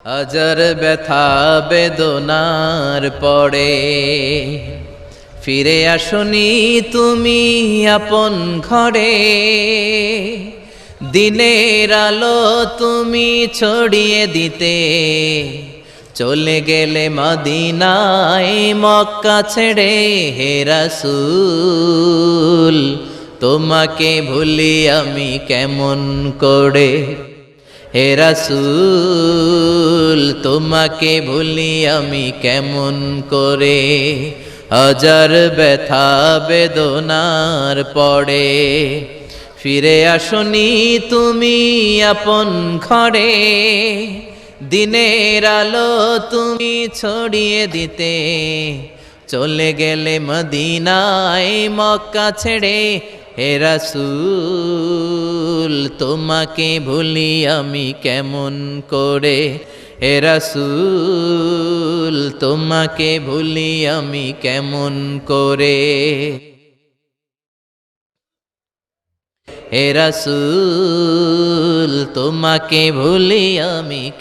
হাজার ব্যথা বেদনার পরে ফিরে আসনি তুমি আপন ঘরে। দিনের আলো তুমি ছড়িয়ে দিতে চলে গেলে মদিনায় মক্কা ছেড়ে। হে রাসূল তোমাকে ভুলি আমি কেমন করে। হে রাসূল তোমাকে ভুলি আমি কেমন করে। হাজার ব্যথা বেদনার পরে ফিরে আসনি তুমি আপন ঘরে। দিনের আলো তুমি ছড়িয়ে দিতে চলে গেলে মদিনায় মক্কা ছেড়ে। হে রাসূল তোমাকে ভুলি আমি কেমন করে। হে রাসূল তোমাকে ভুলি আমি কেমন করে। হে রাসূল তোমাকে ভুলি আমি